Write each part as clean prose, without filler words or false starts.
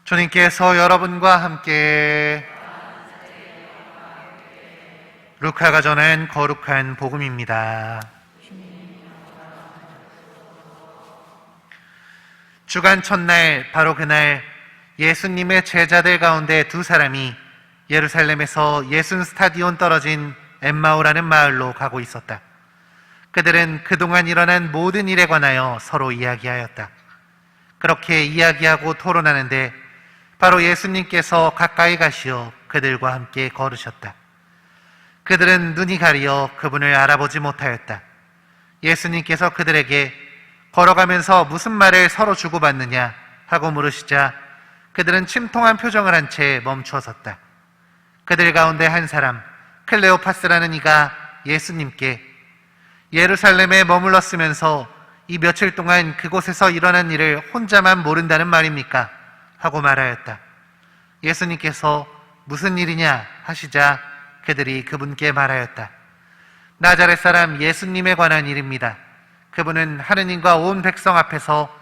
주님께서 여러분과 함께 루카가 전한 거룩한 복음입니다. 주간 첫날, 바로 그날 예수님의 제자들 가운데 두 사람이 예루살렘에서 예순 스타디온 떨어진 엠마오라는 마을로 가고 있었다. 그들은 그동안 일어난 모든 일에 관하여 서로 이야기하였다. 그렇게 이야기하고 토론하는데 바로 예수님께서 가까이 가시어 그들과 함께 걸으셨다. 그들은 눈이 가리어 그분을 알아보지 못하였다. 예수님께서 그들에게 걸어가면서 무슨 말을 서로 주고받느냐 하고 물으시자 그들은 침통한 표정을 한 채 멈추어 섰다. 그들 가운데 한 사람, 클레오파스라는 이가 예수님께 예루살렘에 머물렀으면서 이 며칠 동안 그곳에서 일어난 일을 혼자만 모른다는 말입니까? 하고 말하였다. 예수님께서 무슨 일이냐 하시자 그들이 그분께 말하였다. 나자렛 사람 예수님에 관한 일입니다. 그분은 하느님과 온 백성 앞에서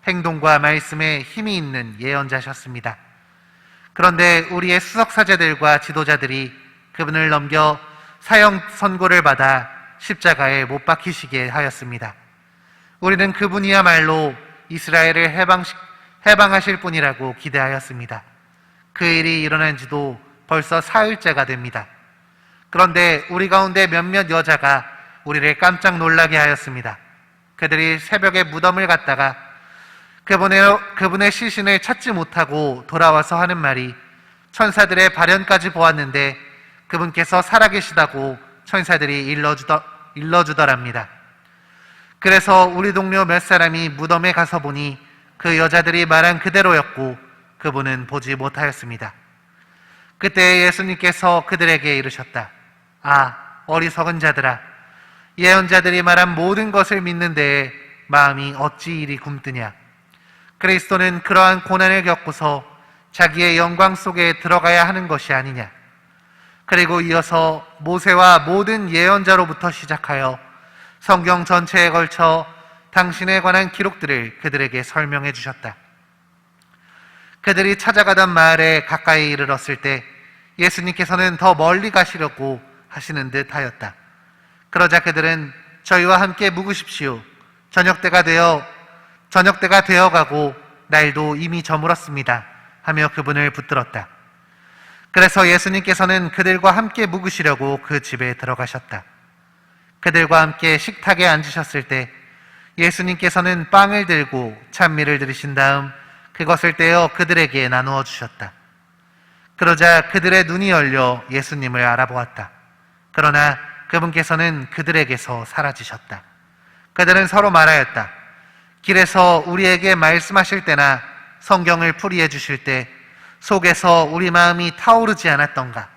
행동과 말씀에 힘이 있는 예언자셨습니다. 그런데 우리의 수석사제들과 지도자들이 그분을 넘겨 사형 선고를 받아 십자가에 못 박히시게 하였습니다. 우리는 그분이야말로 이스라엘을 해방하실 분이라고 기대하였습니다. 그 일이 일어난 지도 벌써 사흘째가 됩니다. 그런데 우리 가운데 몇몇 여자가 우리를 깜짝 놀라게 하였습니다. 그들이 새벽에 무덤을 갔다가 그분의 시신을 찾지 못하고 돌아와서 하는 말이 천사들의 발현까지 보았는데 그분께서 살아계시다고 천사들이 일러주더랍니다. 그래서 우리 동료 몇 사람이 무덤에 가서 보니 그 여자들이 말한 그대로였고 그분은 보지 못하였습니다. 그때 예수님께서 그들에게 이르셨다. 아, 어리석은 자들아, 예언자들이 말한 모든 것을 믿는 데에 마음이 어찌 이리 굼뜨냐. 그리스도는 그러한 고난을 겪고서 자기의 영광 속에 들어가야 하는 것이 아니냐. 그리고 이어서 모세와 모든 예언자로부터 시작하여 성경 전체에 걸쳐 당신에 관한 기록들을 그들에게 설명해 주셨다. 그들이 찾아가던 마을에 가까이 이르렀을 때 예수님께서는 더 멀리 가시려고 하시는 듯 하였다. 그러자 그들은 저희와 함께 묵으십시오. 저녁때가 되어가고 날도 이미 저물었습니다. 하며 그분을 붙들었다. 그래서 예수님께서는 그들과 함께 묵으시려고 그 집에 들어가셨다. 그들과 함께 식탁에 앉으셨을 때 예수님께서는 빵을 들고 찬미를 들으신 다음 그것을 떼어 그들에게 나누어 주셨다. 그러자 그들의 눈이 열려 예수님을 알아보았다. 그러나 그분께서는 그들에게서 사라지셨다. 그들은 서로 말하였다. 길에서 우리에게 말씀하실 때나 성경을 풀이해 주실 때 속에서 우리 마음이 타오르지 않았던가.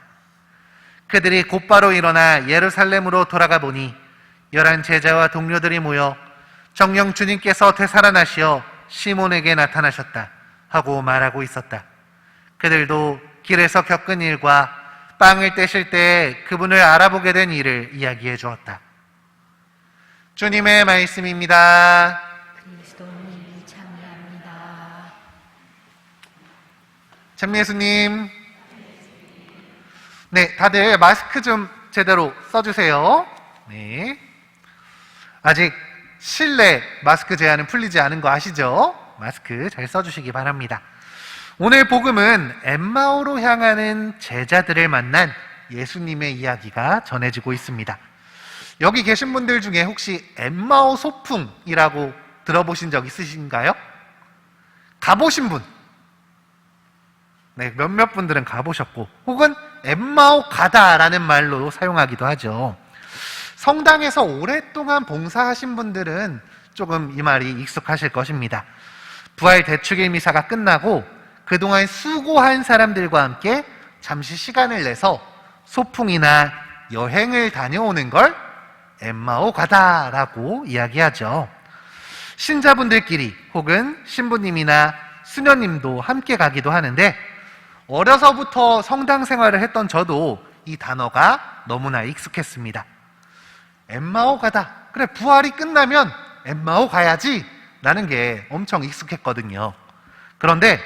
그들이 곧바로 일어나 예루살렘으로 돌아가 보니 11 제자와 동료들이 모여 정녕 주님께서 되살아나시어 시몬에게 나타나셨다 하고 말하고 있었다. 그들도 길에서 겪은 일과 빵을 떼실 때 그분을 알아보게 된 일을 이야기해 주었다. 주님의 말씀입니다. 그리스도님 찬미합니다. 찬미예수님. 네, 다들 마스크 좀 제대로 써주세요. 네. 아직 실내 마스크 제한은 풀리지 않은 거 아시죠? 마스크 잘 써주시기 바랍니다. 오늘 복음은 엠마오로 향하는 제자들을 만난 예수님의 이야기가 전해지고 있습니다. 여기 계신 분들 중에 혹시 엠마오 소풍이라고 들어보신 적 있으신가요? 가보신 분? 네, 몇몇 분들은 가보셨고 혹은 엠마오 가다라는 말로 사용하기도 하죠. 성당에서 오랫동안 봉사하신 분들은 조금 이 말이 익숙하실 것입니다. 부활 대축일 미사가 끝나고 그동안 수고한 사람들과 함께 잠시 시간을 내서 소풍이나 여행을 다녀오는 걸 엠마오 가다라고 이야기하죠. 신자분들끼리 혹은 신부님이나 수녀님도 함께 가기도 하는데 어려서부터 성당 생활을 했던 저도 이 단어가 너무나 익숙했습니다. 엠마오 가다. 그래, 부활이 끝나면 엠마오 가야지 라는 게 엄청 익숙했거든요. 그런데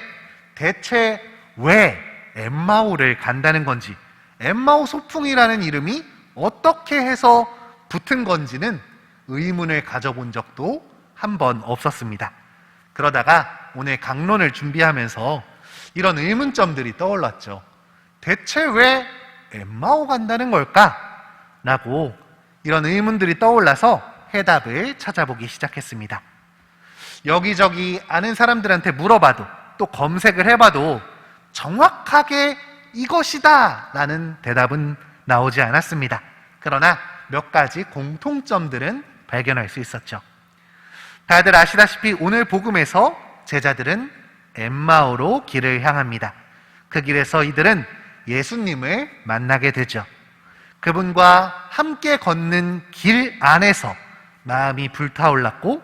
대체 왜 엠마오를 간다는 건지, 엠마오 소풍이라는 이름이 어떻게 해서 붙은 건지는 의문을 가져본 적도 한 번 없었습니다. 그러다가 오늘 강론을 준비하면서 이런 의문점들이 떠올랐죠. 대체 왜 엠마오 간다는 걸까? 라고 이런 의문들이 떠올라서 해답을 찾아보기 시작했습니다. 여기저기 아는 사람들한테 물어봐도 또 검색을 해봐도 정확하게 이것이다 라는 대답은 나오지 않았습니다. 그러나 몇 가지 공통점들은 발견할 수 있었죠. 다들 아시다시피 오늘 복음에서 제자들은 엠마오로 길을 향합니다. 그 길에서 이들은 예수님을 만나게 되죠. 그분과 함께 걷는 길 안에서 마음이 불타올랐고,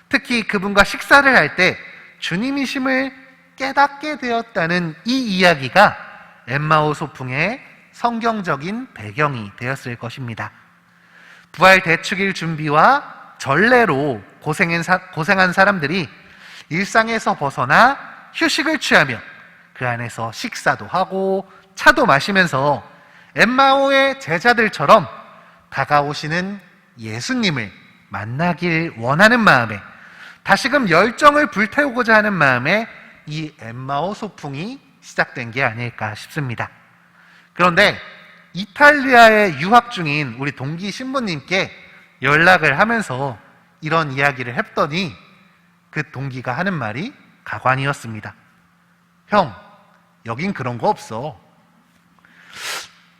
특히 그분과 식사를 할 때 주님이심을 깨닫게 되었다는 이 이야기가 엠마오 소풍의 성경적인 배경이 되었을 것입니다. 부활 대축일 준비와 전례로 고생한 사람들이 일상에서 벗어나 휴식을 취하며 그 안에서 식사도 하고 차도 마시면서 엠마오의 제자들처럼 다가오시는 예수님을 만나길 원하는 마음에, 다시금 열정을 불태우고자 하는 마음에 이 엠마오 소풍이 시작된 게 아닐까 싶습니다. 그런데 이탈리아에 유학 중인 우리 동기 신부님께 연락을 하면서 이런 이야기를 했더니 그 동기가 하는 말이 가관이었습니다. 형, 여긴 그런 거 없어.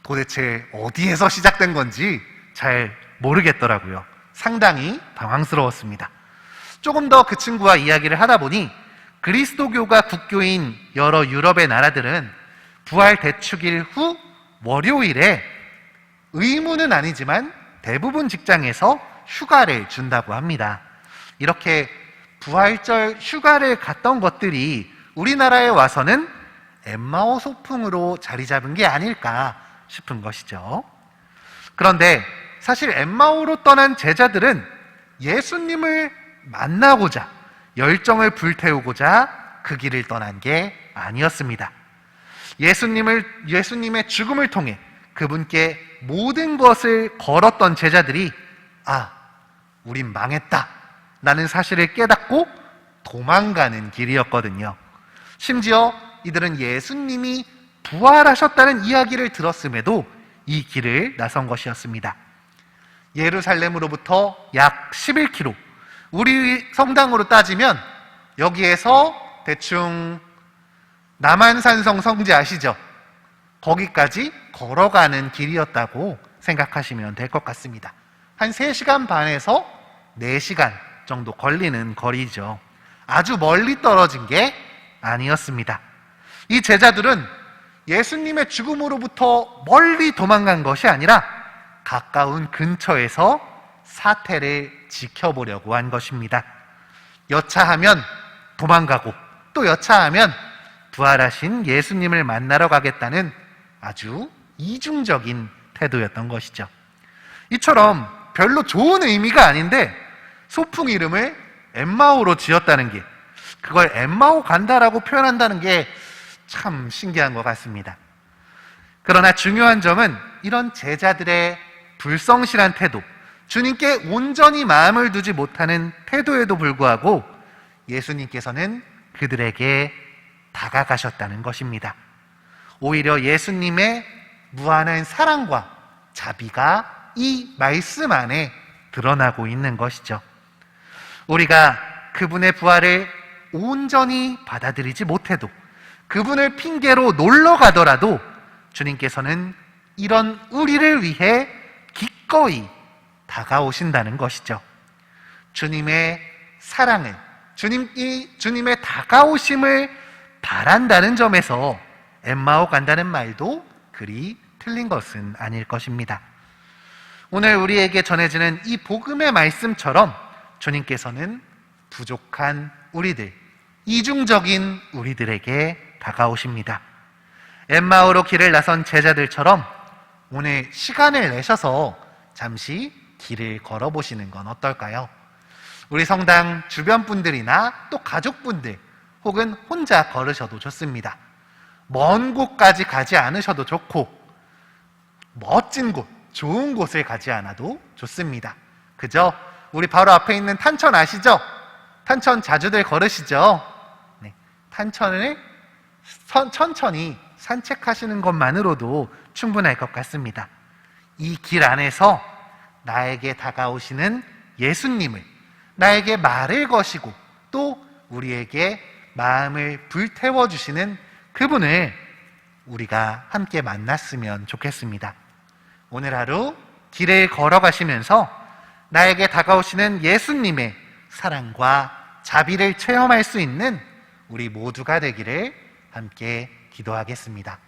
도대체 어디에서 시작된 건지 잘 모르겠더라고요. 상당히 당황스러웠습니다. 조금 더 그 친구와 이야기를 하다 보니 그리스도교가 국교인 여러 유럽의 나라들은 부활 대축일 후 월요일에 의무는 아니지만 대부분 직장에서 휴가를 준다고 합니다. 이렇게 부활절 휴가를 갔던 것들이 우리나라에 와서는 엠마오 소풍으로 자리 잡은 게 아닐까 싶은 것이죠. 그런데 사실 엠마오로 떠난 제자들은 예수님을 만나고자, 열정을 불태우고자 그 길을 떠난 게 아니었습니다. 예수님의 죽음을 통해 그분께 모든 것을 걸었던 제자들이 우린 망했다 라는 사실을 깨닫고 도망가는 길이었거든요. 심지어 이들은 예수님이 부활하셨다는 이야기를 들었음에도 이 길을 나선 것이었습니다. 예루살렘으로부터 약 11km, 우리 성당으로 따지면 여기에서 대충 남한산성 성지 아시죠? 거기까지 걸어가는 길이었다고 생각하시면 될 것 같습니다. 한 3시간 반에서 4시간 정도 걸리는 거리죠. 아주 멀리 떨어진 게 아니었습니다. 이 제자들은 예수님의 죽음으로부터 멀리 도망간 것이 아니라 가까운 근처에서 사태를 지켜보려고 한 것입니다. 여차하면 도망가고 또 여차하면 부활하신 예수님을 만나러 가겠다는 아주 이중적인 태도였던 것이죠. 이처럼 별로 좋은 의미가 아닌데 소풍 이름을 엠마오로 지었다는 게, 그걸 엠마오 간다라고 표현한다는 게 참 신기한 것 같습니다. 그러나 중요한 점은 이런 제자들의 불성실한 태도, 주님께 온전히 마음을 두지 못하는 태도에도 불구하고 예수님께서는 그들에게 다가가셨다는 것입니다. 오히려 예수님의 무한한 사랑과 자비가 이 말씀 안에 드러나고 있는 것이죠. 우리가 그분의 부활을 온전히 받아들이지 못해도, 그분을 핑계로 놀러 가더라도 주님께서는 이런 우리를 위해 기꺼이 다가오신다는 것이죠. 주님의 사랑을, 주님의 다가오심을 바란다는 점에서 엠마오 간다는 말도 그리 틀린 것은 아닐 것입니다. 오늘 우리에게 전해지는 이 복음의 말씀처럼 주님께서는 부족한 우리들, 이중적인 우리들에게 다가오십니다. 엠마오로 길을 나선 제자들처럼 오늘 시간을 내셔서 잠시 길을 걸어보시는 건 어떨까요? 우리 성당 주변 분들이나 또 가족분들, 혹은 혼자 걸으셔도 좋습니다. 먼 곳까지 가지 않으셔도 좋고 멋진 곳, 좋은 곳을 가지 않아도 좋습니다. 그저 우리 바로 앞에 있는 탄천 아시죠? 탄천 자주들 걸으시죠? 네, 탄천을 천천히 산책하시는 것만으로도 충분할 것 같습니다. 이 길 안에서 나에게 다가오시는 예수님을, 나에게 말을 거시고 또 우리에게 마음을 불태워주시는 그분을 우리가 함께 만났으면 좋겠습니다. 오늘 하루 길을 걸어가시면서 나에게 다가오시는 예수님의 사랑과 자비를 체험할 수 있는 우리 모두가 되기를 함께 기도하겠습니다.